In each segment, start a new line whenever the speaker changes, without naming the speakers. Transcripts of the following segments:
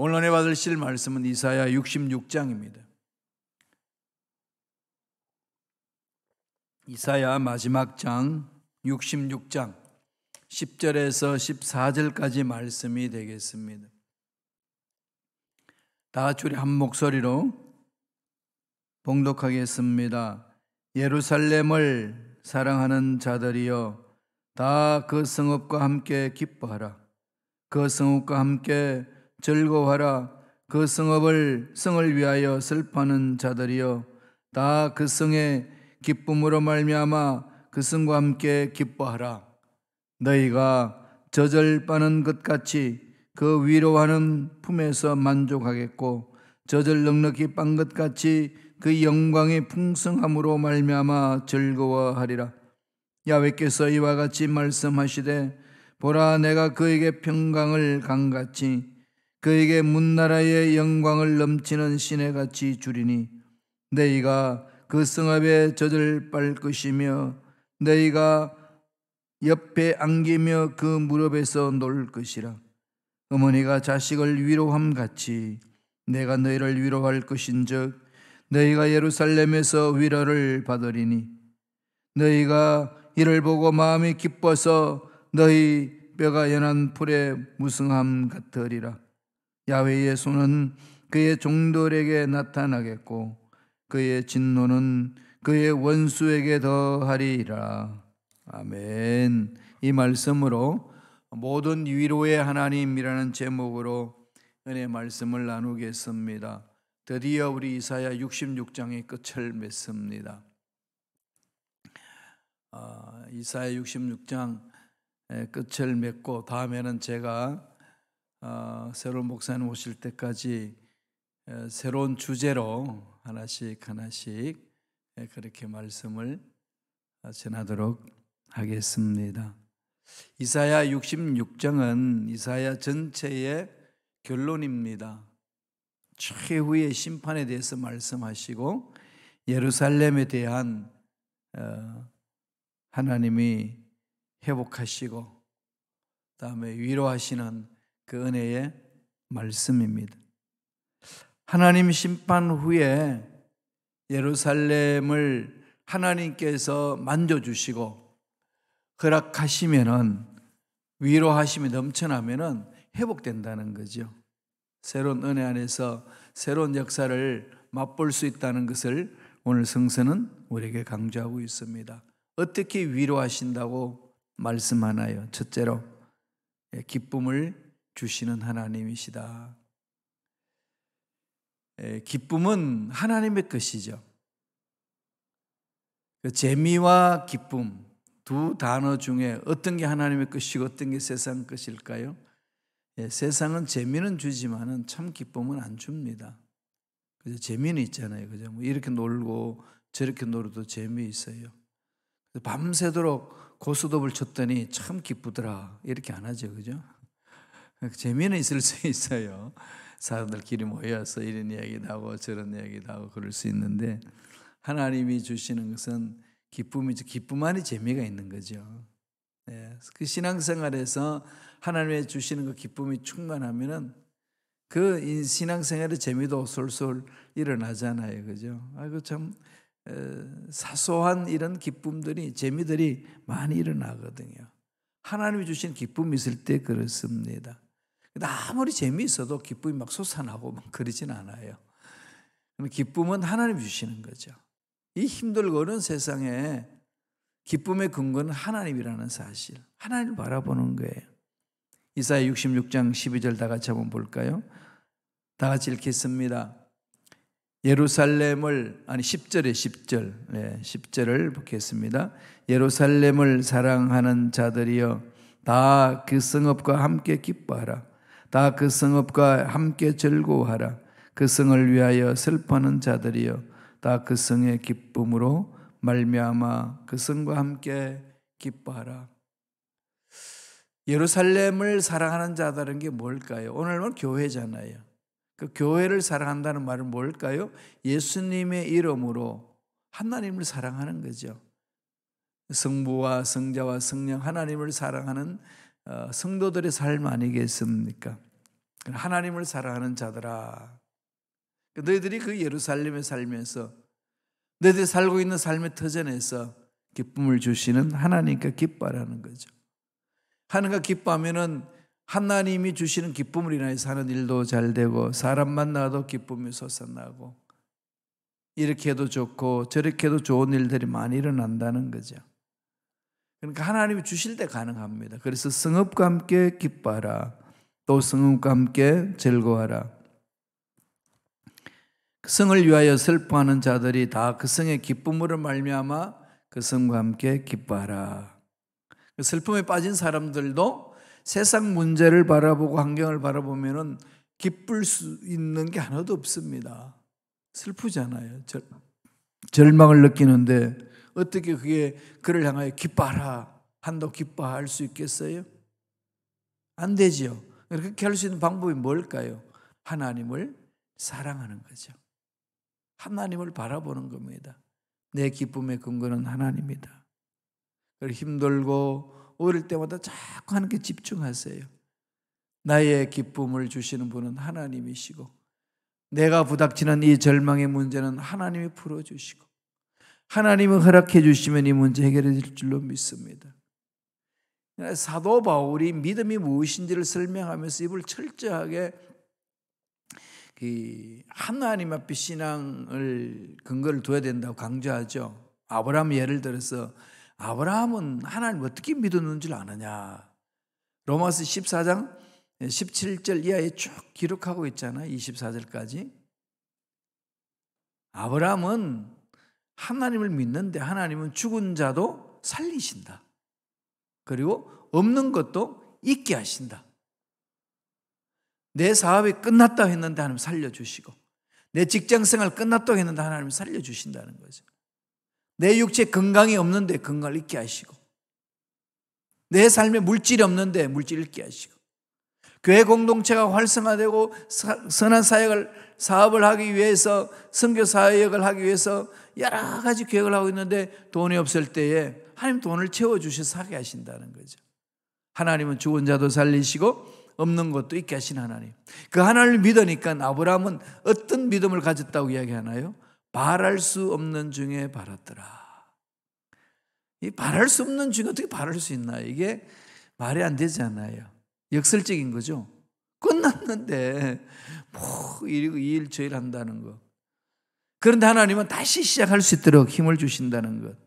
오늘 은혜 받으실 말씀은 이사야 66장입니다. 이사야 마지막 장 66장 10절에서 14절까지 말씀이 되겠습니다. 다 같이 우리 한 목소리로 봉독하겠습니다. 예루살렘을 사랑하는 자들이여, 다 그 성읍과 함께 기뻐하라. 그 성읍과 함께 즐거워하라. 그 성을 위하여 슬퍼하는 자들이여, 다 그 성의 기쁨으로 말미암아 그 성과 함께 기뻐하라. 너희가 젖을 빠는 것 같이 그 위로하는 품에서 만족하겠고, 젖을 넉넉히 빤 것 같이 그 영광의 풍성함으로 말미암아 즐거워하리라. 야훼께서 이와 같이 말씀하시되, 보라, 내가 그에게 평강을 강같이 그에게 문나라의 영광을 넘치는 시내같이 주리니, 너희가 그 성읍에 젖을 빨 것이며 너희가 옆에 안기며 그 무릎에서 놀 것이라. 어머니가 자식을 위로함 같이 내가 너희를 위로할 것인즉 너희가 예루살렘에서 위로를 받으리니, 너희가 이를 보고 마음이 기뻐서 너희 뼈가 연한 풀의 무성함 같으리라. 야훼의 손은 그의 종들에게 나타나겠고 그의 진노는 그의 원수에게 더하리라. 아멘. 이 말씀으로 모든 위로의 하나님이라는 제목으로 은혜 말씀을 나누겠습니다. 드디어 우리 이사야 66장의 끝을 맺습니다. 이사야 66장 끝을 맺고 다음에는 제가 새로운 목사님 오실 때까지 새로운 주제로 하나씩 그렇게 말씀을 전하도록 하겠습니다. 이사야 66장은 이사야 전체의 결론입니다. 최후의 심판에 대해서 말씀하시고 예루살렘에 대한 하나님이 회복하시고 그다음에 위로하시는 그 은혜의 말씀입니다. 하나님 심판 후에 예루살렘을 하나님께서 만져주시고 허락하시면은, 위로하심이 넘쳐나면은 회복된다는 거죠. 새로운 은혜 안에서 새로운 역사를 맛볼 수 있다는 것을 오늘 성서는 우리에게 강조하고 있습니다. 어떻게 위로하신다고 말씀하나요? 첫째로 기쁨을 주시는 하나님이시다. 기쁨은 하나님의 것이죠. 재미와 기쁨 두 단어 중에 어떤 게 하나님의 것이고 어떤 게 세상 것일까요? 세상은 재미는 주지만은 참 기쁨은 안 줍니다. 그죠? 재미는 있잖아요. 그죠? 뭐 이렇게 놀고 저렇게 놀아도 재미있어요. 밤새도록 고스톱을 쳤더니 참 기쁘더라. 이렇게 안 하죠. 그죠? 재미는 있을 수 있어요. 사람들끼리 모여서 이런 이야기도 하고 저런 이야기도 하고 그럴 수 있는데, 하나님이 주시는 것은 기쁨이죠. 기쁨 안에 재미가 있는 거죠. 그 신앙생활에서 하나님이 주시는 그 기쁨이 충만하면은 그 신앙생활의 재미도 솔솔 일어나잖아요. 그죠? 아이고 참 사소한 이런 기쁨들이, 재미들이 많이 일어나거든요. 하나님이 주신 기쁨이 있을 때 그렇습니다. 아무리 재미있어도 기쁨이 막 솟아나고 막 그러진 않아요. 기쁨은 하나님이 주시는 거죠. 이 힘들고 어려운 세상에 기쁨의 근거는 하나님이라는 사실, 하나님을 바라보는 거예요. 이사야 66장 12절 다 같이 한번 볼까요? 다 같이 읽겠습니다. 예루살렘을, 10절을 보겠습니다. 예루살렘을 사랑하는 자들이여, 다 그 성읍과 함께 기뻐하라. 다 그 성읍과 함께 즐거워하라. 그 성을 위하여 슬퍼하는 자들이여, 다 그 성의 기쁨으로 말미암아 그 성과 함께 기뻐하라. 예루살렘을 사랑하는 자들은 게 뭘까요? 오늘은 교회잖아요. 그 교회를 사랑한다는 말은 뭘까요? 예수님의 이름으로 하나님을 사랑하는 거죠. 성부와 성자와 성령 하나님을 사랑하는 성도들의 삶 아니겠습니까? 하나님을 사랑하는 자들아, 너희들이 그 예루살렘에 살면서 너희들이 살고 있는 삶의 터전에서 기쁨을 주시는 하나님께 기뻐하라는 거죠. 하나님과 기뻐하면은 하나님이 주시는 기쁨을 인하여서 하는 일도 잘 되고 사람 만나도 기쁨이 솟아나고 이렇게 해도 좋고 저렇게 해도 좋은 일들이 많이 일어난다는 거죠. 그러니까 하나님이 주실 때 가능합니다. 그래서 성읍과 함께 기뻐하라. 또 성읍과 함께 즐거워하라. 그 성을 위하여 슬퍼하는 자들이 다 그 성의 기쁨으로 말미암아 그 성과 함께 기뻐하라. 슬픔에 빠진 사람들도 세상 문제를 바라보고 환경을 바라보면은 기쁠 수 있는 게 하나도 없습니다. 슬프잖아요. 절망을 느끼는데 어떻게 그를 향하여 기뻐하라 한다고 기뻐할 수 있겠어요? 안 되죠. 그렇게 할 수 있는 방법이 뭘까요? 하나님을 사랑하는 거죠. 하나님을 바라보는 겁니다. 내 기쁨의 근거는 하나님이다. 힘들고 어릴 때마다 자꾸 하나님께 집중하세요. 나의 기쁨을 주시는 분은 하나님이시고 내가 부닥치는 이 절망의 문제는 하나님이 풀어주시고 하나님이 허락해 주시면 이 문제 해결될 줄로 믿습니다. 사도 바울이 믿음이 무엇인지를 설명하면서 입을 철저하게 하나님 앞에 신앙을 근거를 둬야 된다고 강조하죠. 아브라함 예를 들어서 아브라함은 하나님 어떻게 믿었는 줄 아느냐. 로마서 14장 17절 이하에 쭉 기록하고 있잖아요. 24절까지. 아브라함은 하나님을 믿는데 하나님은 죽은 자도 살리신다. 그리고 없는 것도 있게 하신다. 내 사업이 끝났다고 했는데 하나님 살려주시고 내 직장생활 끝났다고 했는데 하나님 살려주신다는 거죠. 내 육체 건강이 없는데 건강을 있게 하시고 내 삶에 물질이 없는데 물질을 있게 하시고 교회 공동체가 활성화되고 선한 사업을 하기 위해서 선교 사역을 하기 위해서 여러 가지 계획을 하고 있는데 돈이 없을 때에 하나님 돈을 채워주셔서 하게 하신다는 거죠. 하나님은 죽은 자도 살리시고 없는 것도 있게 하신 하나님. 그 하나님을 믿으니까 아브라함은 어떤 믿음을 가졌다고 이야기하나요? 바랄 수 없는 중에 바랐더라. 이 바랄 수 없는 중에 어떻게 바랄 수 있나요? 이게 말이 안 되잖아요. 역설적인 거죠. 끝났는데 뭐 이 일 저 일 한다는 거. 그런데 하나님은 다시 시작할 수 있도록 힘을 주신다는 것.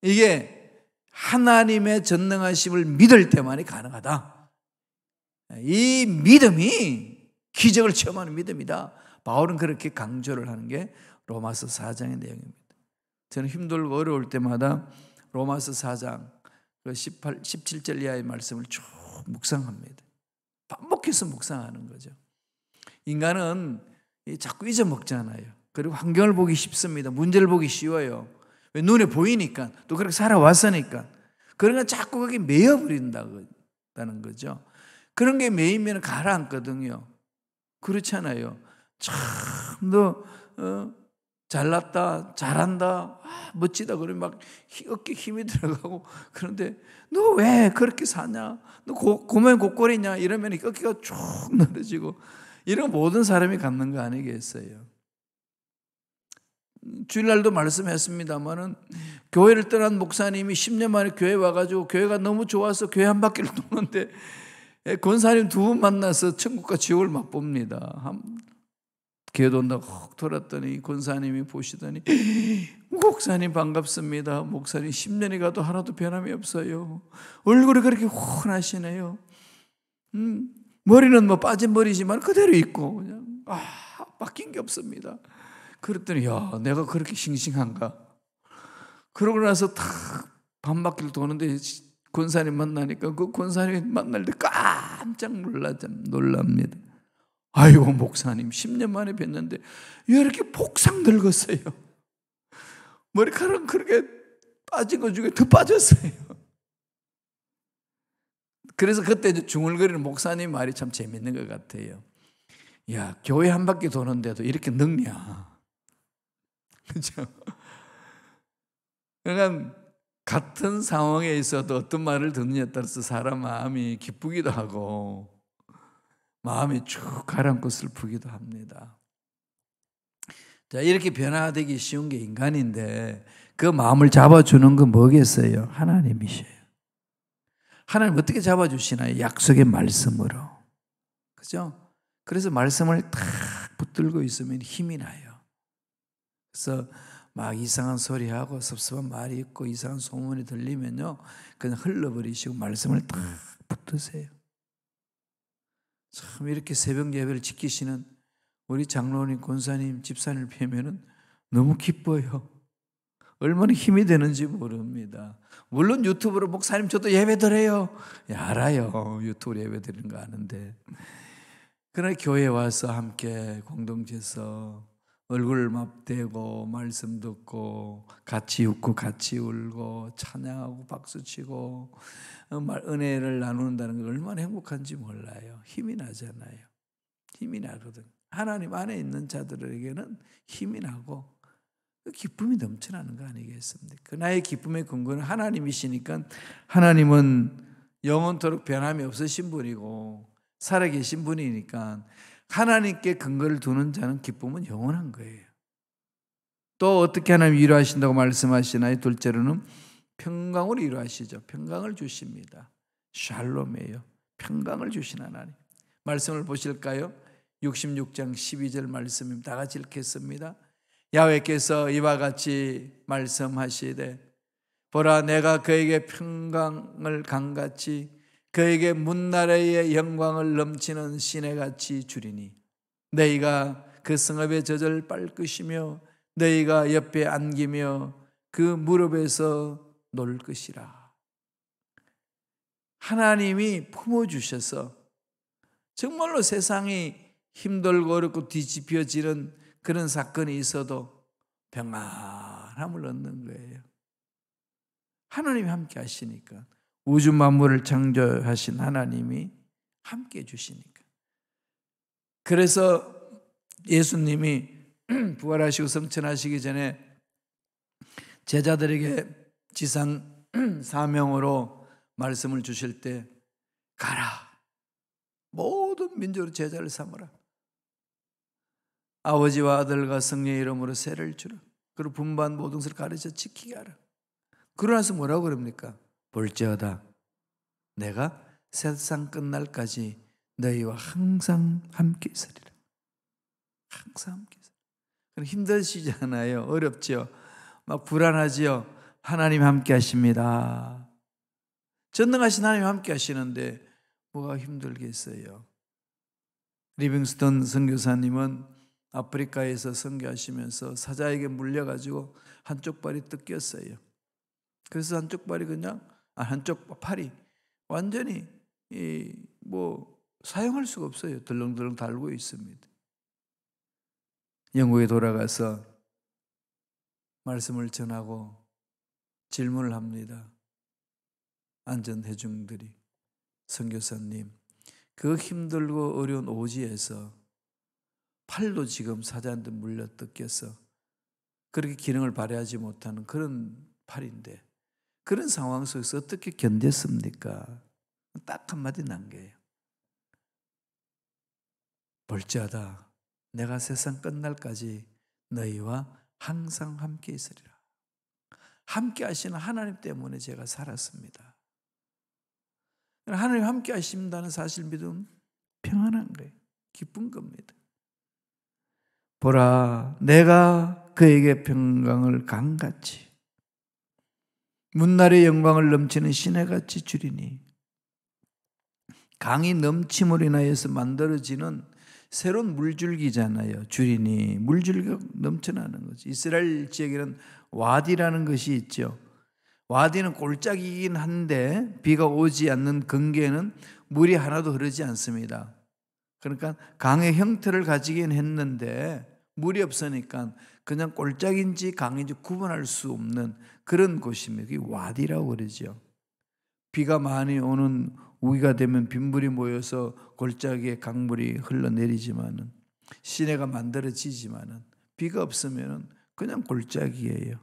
이게 하나님의 전능하심을 믿을 때만이 가능하다. 이 믿음이 기적을 체험하는 믿음이다. 바울은 그렇게 강조를 하는 게 로마서 4장의 내용입니다. 저는 힘들고 어려울 때마다 로마서 4장 17절 이하의 말씀을 쭉 묵상합니다. 반복해서 묵상하는 거죠. 인간은 자꾸 잊어먹잖아요. 그리고 환경을 보기 쉽습니다. 문제를 보기 쉬워요. 왜? 눈에 보이니까, 또 그렇게 살아왔으니까. 그러니까 자꾸 거기 매여버린다는 거죠. 그런 게 매이면 가라앉거든요. 그렇잖아요. 참 너 잘났다, 잘한다, 멋지다 그러면 막 어깨 힘이 들어가고, 그런데 너 왜 그렇게 사냐, 너 고맨고꼴이냐 이러면 어깨가 쭉 늘어지고, 이런 모든 사람이 갖는 거 아니겠어요? 주일날도 말씀했습니다마는 교회를 떠난 목사님이 10년 만에 교회 와가지고 교회가 너무 좋아서 교회 한 바퀴를 도는데 권사님 두 분 만나서 천국과 지옥을 맛봅니다. 교회 돈다고 훅 돌았더니 권사님이 보시더니 목사님 반갑습니다. 목사님 10년이 가도 하나도 변함이 없어요. 얼굴이 그렇게 훤하시네요. 머리는 뭐 빠진 머리지만 그대로 있고 그냥 바뀐 게 없습니다. 그랬더니 야, 내가 그렇게 싱싱한가? 그러고 나서 탁 반바퀴를 도는데 권사님 만나니까 그 권사님 만날 때 깜짝 놀랍니다. 아이고 목사님 10년 만에 뵀는데 왜 이렇게 폭삭 늙었어요? 머리카락 그렇게 빠진 것 중에 더 빠졌어요. 그래서 그때 중얼거리는 목사님 말이 참 재밌는 것 같아요. 야, 교회 한 바퀴 도는데도 이렇게 늙냐? 그렇죠? 그러니까 같은 상황에 있어도 어떤 말을 듣느냐에 따라서 사람 마음이 기쁘기도 하고 마음이 쭉 가라앉고 슬프기도 합니다. 자, 이렇게 변화되기 쉬운 게 인간인데 그 마음을 잡아주는 건 뭐겠어요? 하나님이셔요. 하나님 어떻게 잡아주시나요? 약속의 말씀으로. 그죠? 그래서 말씀을 탁 붙들고 있으면 힘이 나요. 그래서 막 이상한 소리하고 섭섭한 말이 있고 이상한 소문이 들리면요, 그냥 흘러버리시고 말씀을 탁 붙드세요. 참 이렇게 새벽 예배를 지키시는 우리 장로님, 권사님, 집사님을 뵈면은 너무 기뻐요. 얼마나 힘이 되는지 모릅니다. 물론 유튜브로 목사님 저도 예배 드려요. 알아요. 유튜브로 예배 드리는 거 아는데. 그러나 교회에 와서 함께 공동체에서 얼굴 맞대고 말씀 듣고 같이 웃고 같이 울고 찬양하고 박수치고 은혜를 나눈다는 게 얼마나 행복한지 몰라요. 힘이 나잖아요. 힘이 나거든. 하나님 안에 있는 자들에게는 힘이 나고 기쁨이 넘쳐나는 거 아니겠습니까? 나의 기쁨의 근거는 하나님이시니까 하나님은 영원토록 변함이 없으신 분이고 살아계신 분이니까 하나님께 근거를 두는 자는 기쁨은 영원한 거예요. 또 어떻게 하나님 위로하신다고 말씀하시나요? 둘째로는 평강으로 위로하시죠. 평강을 주십니다. 샬롬이에요. 평강을 주신 하나님. 말씀을 보실까요? 66장 12절 말씀입니다. 다 같이 읽겠습니다. 야훼께서 이와 같이 말씀하시되 보라 내가 그에게 평강을 강같이 그에게 문나라의 영광을 넘치는 시내같이 주리니 너희가 그 성읍의 젖을 밟으시며 너희가 옆에 안기며 그 무릎에서 놀 것이라. 하나님이 품어주셔서 정말로 세상이 힘들고 어렵고 뒤집혀지는 그런 사건이 있어도 평안함을 얻는 거예요. 하나님이 함께 하시니까. 우주 만물을 창조하신 하나님이 함께 해주시니까. 그래서 예수님이 부활하시고 성천하시기 전에 제자들에게 지상 사명으로 말씀을 주실 때 가라. 모든 민족으로 제자를 삼으라. 아버지와 아들과 성령의 이름으로 세를 주라. 그리고 분반 모든 것을 가르쳐 지키게 하라. 그러나서 뭐라고 그럽니까? 볼지어다 내가 세상 끝날까지 너희와 항상 함께 있으리라. 항상 함께 있으리라. 그럼 힘드시잖아요. 어렵죠. 막 불안하지요. 하나님 함께 하십니다. 전능하신 하나님 함께 하시는데 뭐가 힘들겠어요. 리빙스턴 선교사님은 아프리카에서 선교하시면서 사자에게 물려가지고 한쪽 발이 뜯겼어요. 그래서 한쪽 발이 한쪽 팔이 완전히 사용할 수가 없어요. 덜렁덜렁 달고 있습니다. 영국에 돌아가서 말씀을 전하고 질문을 합니다. 앉은 회중들이 선교사님, 그 힘들고 어려운 오지에서 팔도 지금 사자한테 물려 뜯겨서 그렇게 기능을 발휘하지 못하는 그런 팔인데 그런 상황 속에서 어떻게 견뎠습니까? 딱 한마디 남겨요. 볼지어다 내가 세상 끝날까지 너희와 항상 함께 있으리라. 함께 하시는 하나님 때문에 제가 살았습니다. 하나님 함께 하신다는 사실 믿으면 평안한 거예요. 기쁜 겁니다. 보라 내가 그에게 평강을 강같이 문날의 영광을 넘치는 시내같이 주리니. 강이 넘침으로 인하여서 만들어지는 새로운 물줄기잖아요. 주리니 물줄기가 넘쳐나는 거죠. 이스라엘 지역에는 와디라는 것이 있죠. 와디는 골짜기이긴 한데 비가 오지 않는 근교에는 물이 하나도 흐르지 않습니다. 그러니까 강의 형태를 가지긴 했는데 물이 없으니까 그냥 골짜기인지 강인지 구분할 수 없는 그런 곳입니다. 그게 와디라고 그러죠. 비가 많이 오는 우기가 되면 빗물이 모여서 골짜기에 강물이 흘러내리지만은 시내가 만들어지지만은 비가 없으면 그냥 골짜기예요.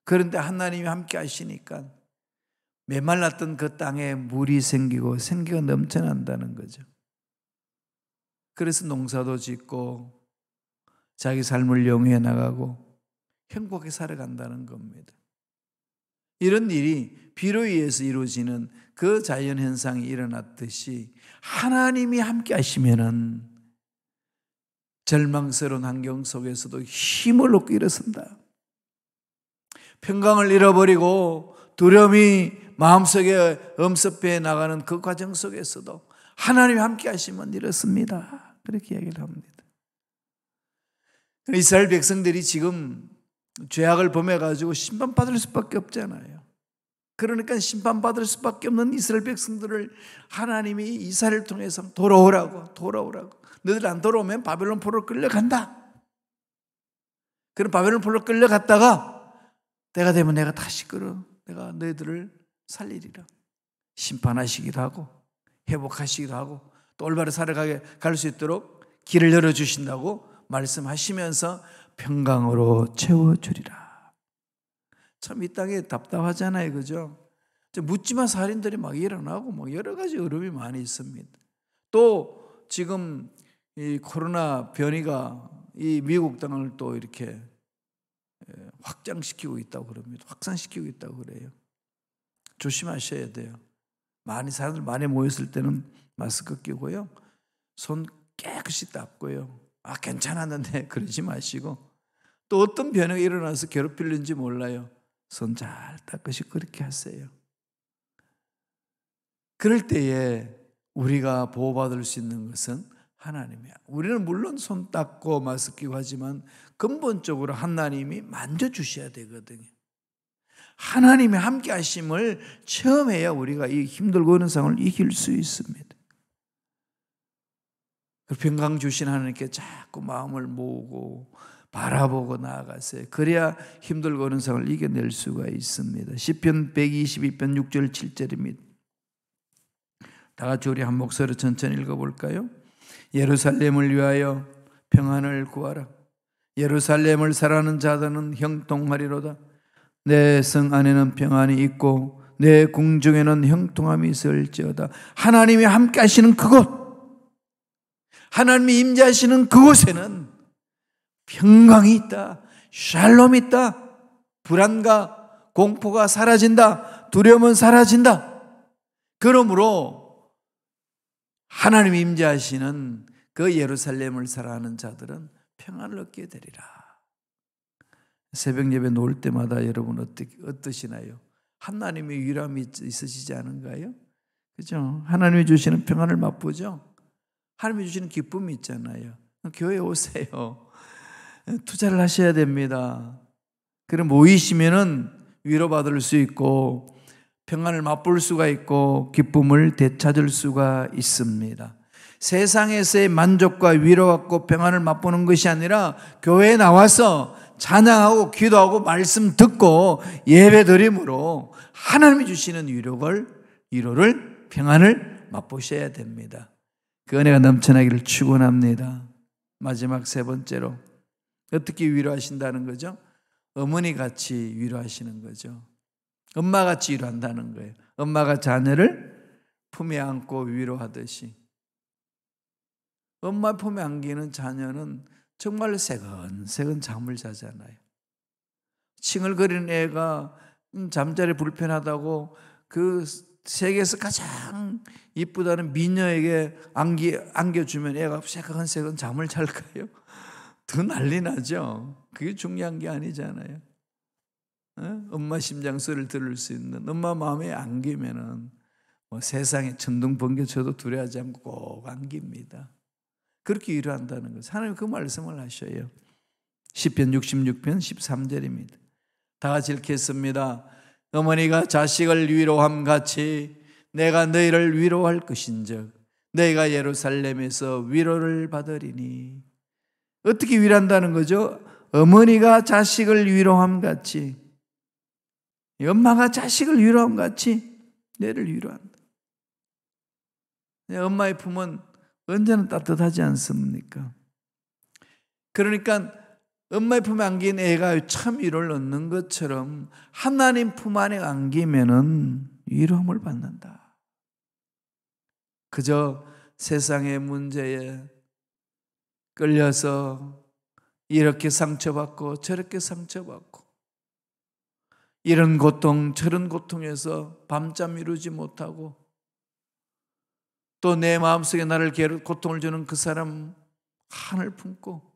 그런데 하나님이 함께 하시니까 메말랐던 그 땅에 물이 생기고 생기가 넘쳐난다는 거죠. 그래서 농사도 짓고 자기 삶을 영위해 나가고 행복하게 살아간다는 겁니다. 이런 일이 비로 의해서 이루어지는 그 자연현상이 일어났듯이 하나님이 함께 하시면은 절망스러운 환경 속에서도 힘을 얻고 일어선다. 평강을 잃어버리고 두려움이 마음속에 엄습해 나가는 그 과정 속에서도 하나님이 함께 하시면 이렇습니다. 그렇게 이야기를 합니다. 이스라엘 백성들이 지금 죄악을 범해가지고 심판받을 수밖에 없잖아요. 그러니까 심판받을 수밖에 없는 이스라엘 백성들을 하나님이 이사를 통해서 돌아오라고. 너희들 안 돌아오면 바벨론 포로로 끌려간다. 그럼 바벨론 포로로 끌려갔다가 때가 되면 내가 다시 내가 너희들을 살리리라. 심판하시기도 하고 회복하시기도 하고 또 올바로 살아가게 갈 수 있도록 길을 열어주신다고 말씀하시면서 평강으로 채워주리라. 참 이 땅에 답답하잖아요. 그죠? 묻지마 살인들이 막 일어나고 뭐 여러 가지 어려움이 많이 있습니다. 또 지금 이 코로나 변이가 이 미국 땅을 또 이렇게 확장시키고 있다고 그럽니다. 확산시키고 있다고 그래요. 조심하셔야 돼요. 사람들 많이 모였을 때는 마스크 끼고요. 손 깨끗이 닦고요. 괜찮았는데 그러지 마시고 또 어떤 변화가 일어나서 괴롭힐는지 몰라요. 손 잘 닦으시고 그렇게 하세요. 그럴 때에 우리가 보호받을 수 있는 것은 하나님이야. 우리는 물론 손 닦고 마스크 끼고 하지만 근본적으로 하나님이 만져주셔야 되거든요. 하나님의 함께 하심을 체험해야 우리가 이 힘들고 어려운 상황을 이길 수 있습니다. 평강 주신 하나님께 자꾸 마음을 모으고 바라보고 나아가세요. 그래야 힘들고 어려운 상황을 이겨낼 수가 있습니다. 시편 122편 6절 7절입니다. 다 같이 우리 한 목소리로 천천히 읽어볼까요? 예루살렘을 위하여 평안을 구하라. 예루살렘을 사랑하는 자들은 형통하리로다. 내 성 안에는 평안이 있고 내 궁중에는 형통함이 있을지어다. 하나님이 함께 하시는 그곳, 하나님이 임재하시는 그곳에는 평강이 있다. 샬롬이 있다. 불안과 공포가 사라진다. 두려움은 사라진다. 그러므로 하나님이 임재하시는 그 예루살렘을 사랑하는 자들은 평안을 얻게 되리라. 새벽 예배 놓을 때마다 여러분 어떠시나요? 하나님의 위로함이 있으시지 않은가요? 그죠? 하나님이 주시는 평안을 맛보죠? 하나님이 주시는 기쁨이 있잖아요. 교회에 오세요. 투자를 하셔야 됩니다. 그럼 모이시면은 위로받을 수 있고 평안을 맛볼 수가 있고 기쁨을 되찾을 수가 있습니다. 세상에서의 만족과 위로받고 평안을 맛보는 것이 아니라 교회에 나와서 찬양하고 기도하고 말씀 듣고 예배드림으로 하나님이 주시는 위로를 평안을 맛보셔야 됩니다. 그 은혜가 넘쳐나기를 축원합니다. 마지막 세 번째로 어떻게 위로하신다는 거죠? 어머니같이 위로하시는 거죠. 엄마같이 위로한다는 거예요. 엄마가 자녀를 품에 안고 위로하듯이. 엄마 품에 안기는 자녀는 정말 새근새근 잠을 자잖아요. 칭얼거리는 애가 잠자리 불편하다고 그 세계에서 가장 이쁘다는 미녀에게 안겨주면 애가 새근새근 잠을 잘까요? 더 난리 나죠. 그게 중요한 게 아니잖아요. 엄마 심장 소리를 들을 수 있는 엄마 마음에 안기면은 뭐 세상에 천둥 번개 쳐도 두려워하지 않고 꼭 안깁니다. 그렇게 위로한다는 것을 하나님 그 말씀을 하셔요. 시편 66편 13절입니다. 다 같이 읽겠습니다. 어머니가 자식을 위로함 같이 내가 너희를 위로할 것인즉 너희가 예루살렘에서 위로를 받으리니. 어떻게 위로한다는 거죠? 어머니가 자식을 위로함 같이, 엄마가 자식을 위로함 같이 너희를 위로한다. 엄마의 품은 언제나 따뜻하지 않습니까? 그러니까 엄마의 품에 안긴 애가 참 위로를 얻는 것처럼 하나님 품 안에 안기면은 위로함을 받는다. 그저 세상의 문제에 끌려서 이렇게 상처받고 저렇게 상처받고 이런 고통 저런 고통에서 밤잠 이루지 못하고 또 내 마음속에 나를 고통을 주는 그 사람 한을 품고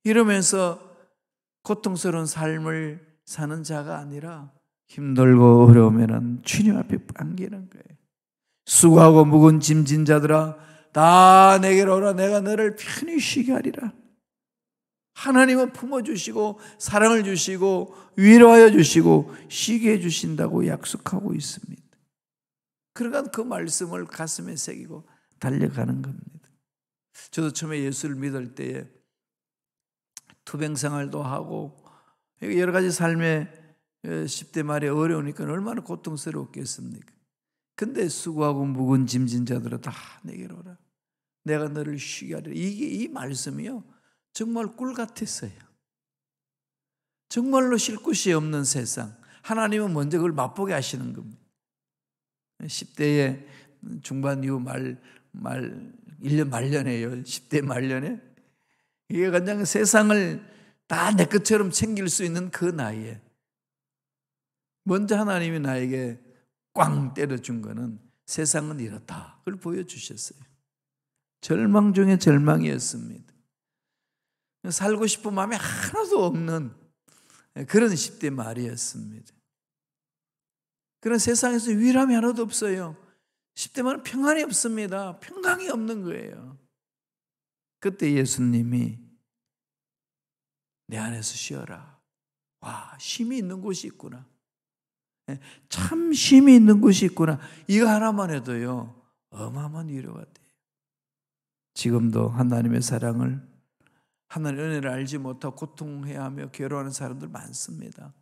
이러면서 고통스러운 삶을 사는 자가 아니라 힘들고 어려우면 주님 앞에 안기는 거예요. 수고하고 무거운 짐진 자들아 다 내게로 오라. 내가 너를 편히 쉬게 하리라. 하나님은 품어주시고 사랑을 주시고 위로하여 주시고 쉬게 해주신다고 약속하고 있습니다. 그러니까 그 말씀을 가슴에 새기고 달려가는 겁니다. 저도 처음에 예수를 믿을 때에 투병 생활도 하고 여러 가지 삶의 10대 말에 어려우니까 얼마나 고통스러웠겠습니까? 근데 수고하고 무거운 짐진 자들아 다 내게로 오라. 내가 너를 쉬게 하리라. 이 말씀이요 정말 꿀 같았어요. 정말로 쉴 곳이 없는 세상. 하나님은 먼저 그걸 맛보게 하시는 겁니다. 10대의 중반 이후 1년 말년에요. 10대 말년에 이게 그냥 세상을 다 내 것처럼 챙길 수 있는 그 나이에 먼저 하나님이 나에게 꽝 때려준 거는 세상은 이렇다. 그걸 보여주셨어요. 절망 중에 절망이었습니다. 살고 싶은 마음이 하나도 없는 그런 10대 말이었습니다. 그런 세상에서 위람이 하나도 없어요. 10대 말은 평안이 없습니다. 평강이 없는 거예요. 그때 예수님이 내 안에서 쉬어라. 와, 쉼이 있는 곳이 있구나. 참 쉼이 있는 곳이 있구나. 이거 하나만 해도요 어마어마한 위로가 돼요. 지금도 하나님의 사랑을, 하나님의 은혜를 알지 못하고 고통해야 하며 괴로워하는 사람들 많습니다.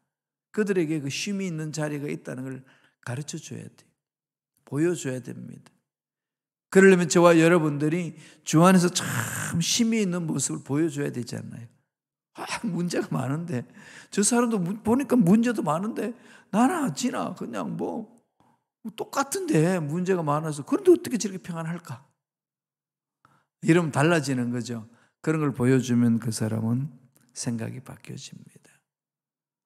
그들에게 그 쉼이 있는 자리가 있다는 걸 가르쳐 줘야 돼요. 보여줘야 됩니다. 그러려면 저와 여러분들이 주 안에서 참 쉼이 있는 모습을 보여줘야 되지 않나요? 문제가 많은데 저 사람도 보니까 문제도 많은데 나나 지나 그냥 뭐 똑같은데 문제가 많아서 그런데 어떻게 저렇게 평안할까? 이러면 달라지는 거죠. 그런 걸 보여주면 그 사람은 생각이 바뀌어집니다.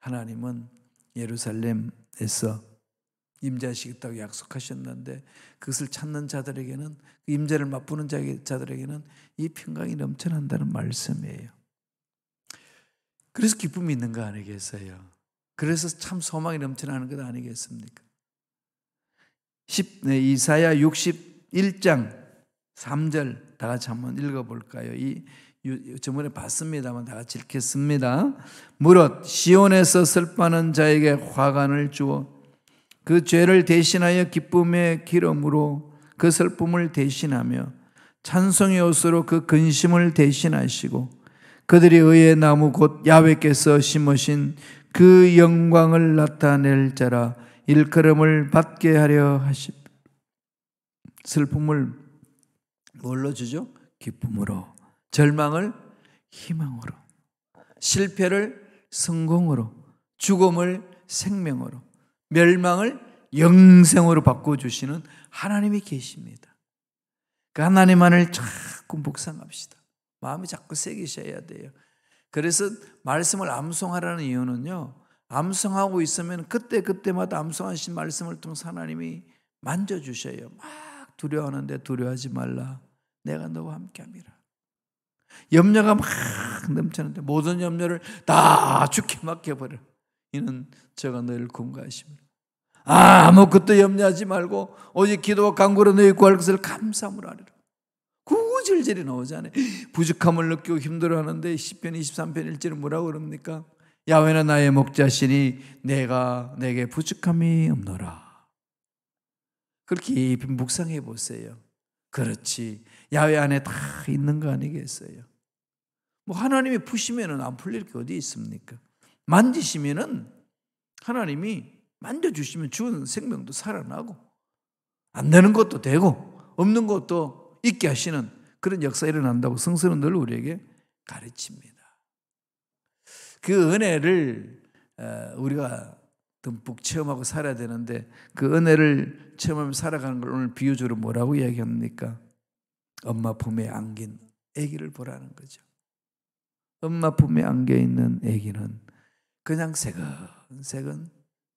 하나님은 예루살렘에서 임재하시겠다고 약속하셨는데 그것을 찾는 자들에게는, 그 임재를 맛보는 자들에게는 이 평강이 넘쳐난다는 말씀이에요. 그래서 기쁨이 있는 거 아니겠어요? 그래서 참 소망이 넘쳐나는 것 아니겠습니까? 이사야 61장 3절 다 같이 한번 읽어볼까요? 저번에 봤습니다만 다 같이 읽겠습니다. 무릇 시온에서 슬퍼하는 자에게 화관을 주어 그 죄를 대신하여 기쁨의 기름으로 그 슬픔을 대신하며 찬송의 옷으로 그 근심을 대신하시고 그들이 의의 나무 곧 야훼께서 심으신 그 영광을 나타낼 자라 일컬음을 받게 하려 하십. 슬픔을 뭘로 주죠? 기쁨으로. 절망을 희망으로. 실패를 성공으로. 죽음을 생명으로. 멸망을 영생으로 바꿔주시는 하나님이 계십니다. 그 하나님만을 자꾸 묵상합시다. 마음이 자꾸 새기셔야 돼요. 그래서 말씀을 암송하라는 이유는요, 암송하고 있으면 그때마다 암송하신 말씀을 통해서 하나님이 만져주셔요. 막 두려워하는데 두려워하지 말라. 내가 너와 함께함이라. 염려가 막 넘치는데 모든 염려를 다 주께 맡겨버려. 이는 저가 너를 공고하십니다. 아무것도 염려하지 말고 오직 기도와 간구로 너희 구할 것을 감사함으로 하리라. 구구절절이 나오잖아요. 부족함을 느끼고 힘들어하는데 시편 23편 1절은 뭐라고 그럽니까? 야훼는 나의 목자시니 내가 내게 부족함이 없노라. 그렇게 깊이 묵상해 보세요. 그렇지, 야훼 안에 다 있는 거 아니겠어요? 뭐 하나님이 푸시면은 안 풀릴 게 어디 있습니까? 만지시면은 하나님이 만져주시면 죽은 생명도 살아나고 안 되는 것도 되고 없는 것도 있게 하시는 그런 역사 일어난다고 성서는 늘 우리에게 가르칩니다. 그 은혜를 우리가 듬뿍 체험하고 살아야 되는데 그 은혜를 체험하며 살아가는 걸 오늘 비유적으로 뭐라고 이야기합니까? 엄마 품에 안긴 아기를 보라는 거죠. 엄마 품에 안겨있는 아기는 그냥 새근새근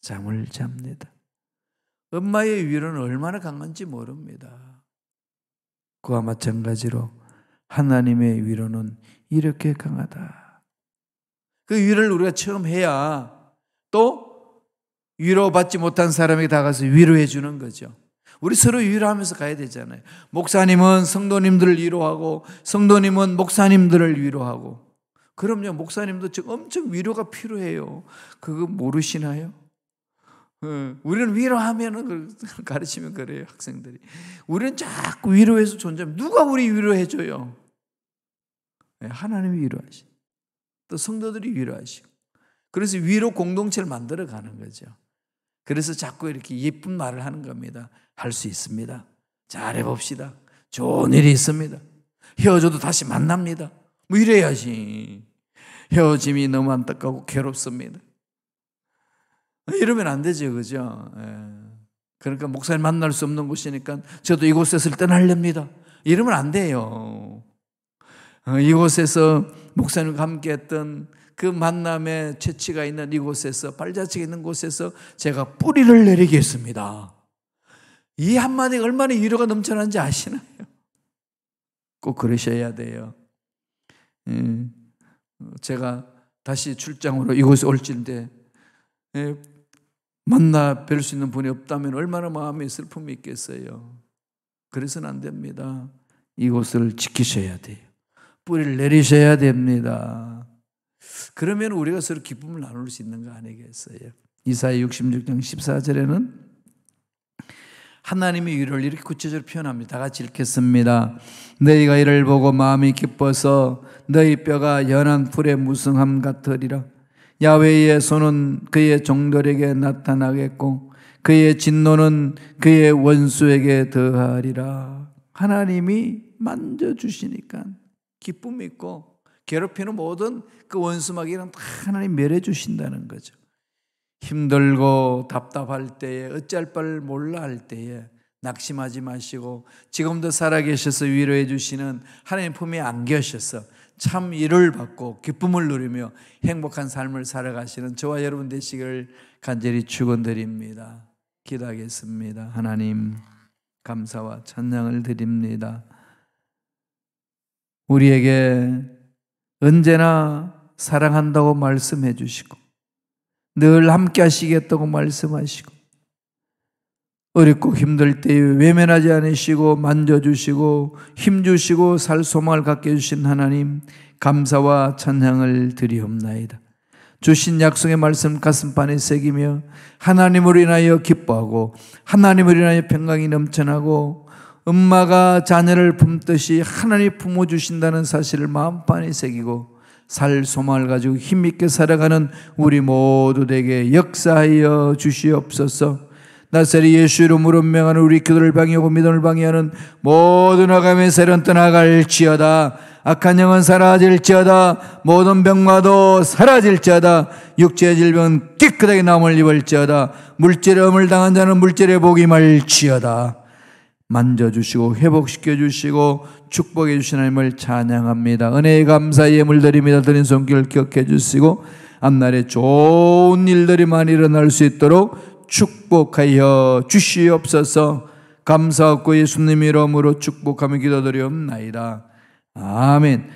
잠을 잡니다. 엄마의 위로는 얼마나 강한지 모릅니다. 그와 마찬가지로 하나님의 위로는 이렇게 강하다. 그 위로를 우리가 처음 해야 또 위로받지 못한 사람에게 다가가서 위로해 주는 거죠. 우리 서로 위로하면서 가야 되잖아요. 목사님은 성도님들을 위로하고 성도님은 목사님들을 위로하고. 그럼요, 목사님도 지금 엄청 위로가 필요해요. 그거 모르시나요? 우리는 위로하면 가르치면 그래요, 학생들이. 우리는 자꾸 위로해서 존재하면 누가 우리 위로해줘요? 하나님이 위로하시고 또 성도들이 위로하시고. 그래서 위로 공동체를 만들어가는 거죠. 그래서 자꾸 이렇게 예쁜 말을 하는 겁니다. 할 수 있습니다. 잘해봅시다. 좋은 일이 있습니다. 헤어져도 다시 만납니다. 뭐 이래야지. 헤어짐이 너무 안타깝고 괴롭습니다. 이러면 안 되죠, 그죠? 그러니까 목사님 만날 수 없는 곳이니까 저도 이곳에서 떠나렵니다. 이러면 안 돼요. 이곳에서 목사님과 함께 했던 그 만남의 채취가 있는 이곳에서, 발자취가 있는 곳에서 제가 뿌리를 내리겠습니다. 이 한마디가 얼마나 위로가 넘쳐나는지 아시나요? 꼭 그러셔야 돼요. 제가 다시 출장으로 이곳에 올진데 만나 뵐 수 있는 분이 없다면 얼마나 마음에 슬픔이 있겠어요. 그래서는 안 됩니다. 이곳을 지키셔야 돼요. 뿌리를 내리셔야 됩니다. 그러면 우리가 서로 기쁨을 나눌 수 있는 거 아니겠어요? 이사야 66장 14절에는 하나님의 위로를 이렇게 구체적으로 표현합니다. 다 같이 읽겠습니다. 너희가 이를 보고 마음이 기뻐서 너희 뼈가 연한 풀의 무성함 같으리라. 야훼의 손은 그의 종들에게 나타나겠고 그의 진노는 그의 원수에게 더하리라. 하나님이 만져주시니까 기쁨이 있고 괴롭히는 모든 그 원수마귀는 다 하나님 멸해 주신다는 거죠. 힘들고 답답할 때에 어찌할 바를 몰라 할 때에 낙심하지 마시고 지금도 살아계셔서 위로해 주시는 하나님 품에 안겨셔서 참 위로를 받고 기쁨을 누리며 행복한 삶을 살아가시는 저와 여러분 되시기를 간절히 축원드립니다. 기도하겠습니다. 하나님 감사와 찬양을 드립니다. 우리에게 언제나 사랑한다고 말씀해 주시고 늘 함께 하시겠다고 말씀하시고 어렵고 힘들 때에 외면하지 않으시고 만져주시고 힘주시고 살 소망을 갖게 해주신 하나님 감사와 찬양을 드리옵나이다. 주신 약속의 말씀 가슴판에 새기며 하나님으로 인하여 기뻐하고 하나님으로 인하여 평강이 넘쳐나고 엄마가 자녀를 품듯이 하나님이 품어주신다는 사실을 마음판에 새기고 살 소망을 가지고 힘있게 살아가는 우리 모두에게 역사하여 주시옵소서. 나사렛 예수 이름으로 명하는 우리 기도를 방해하고 믿음을 방해하는 모든 악함의 세력은 떠나갈지어다. 악한 영은 사라질지어다. 모든 병마도 사라질지어다. 육체의 질병은 깨끗하게 남을 입을지어다. 물질의 엄을 당한 자는 물질의 복이 말지어다. 만져주시고 회복시켜주시고 축복해 주신 하나님을 찬양합니다. 은혜의 감사의 예물 드립니다. 드린 손길을 기억해 주시고 앞날에 좋은 일들이 많이 일어날 수 있도록 축복하여 주시옵소서. 감사하고 예수님 이름으로 축복하며 기도드리옵나이다. 아멘.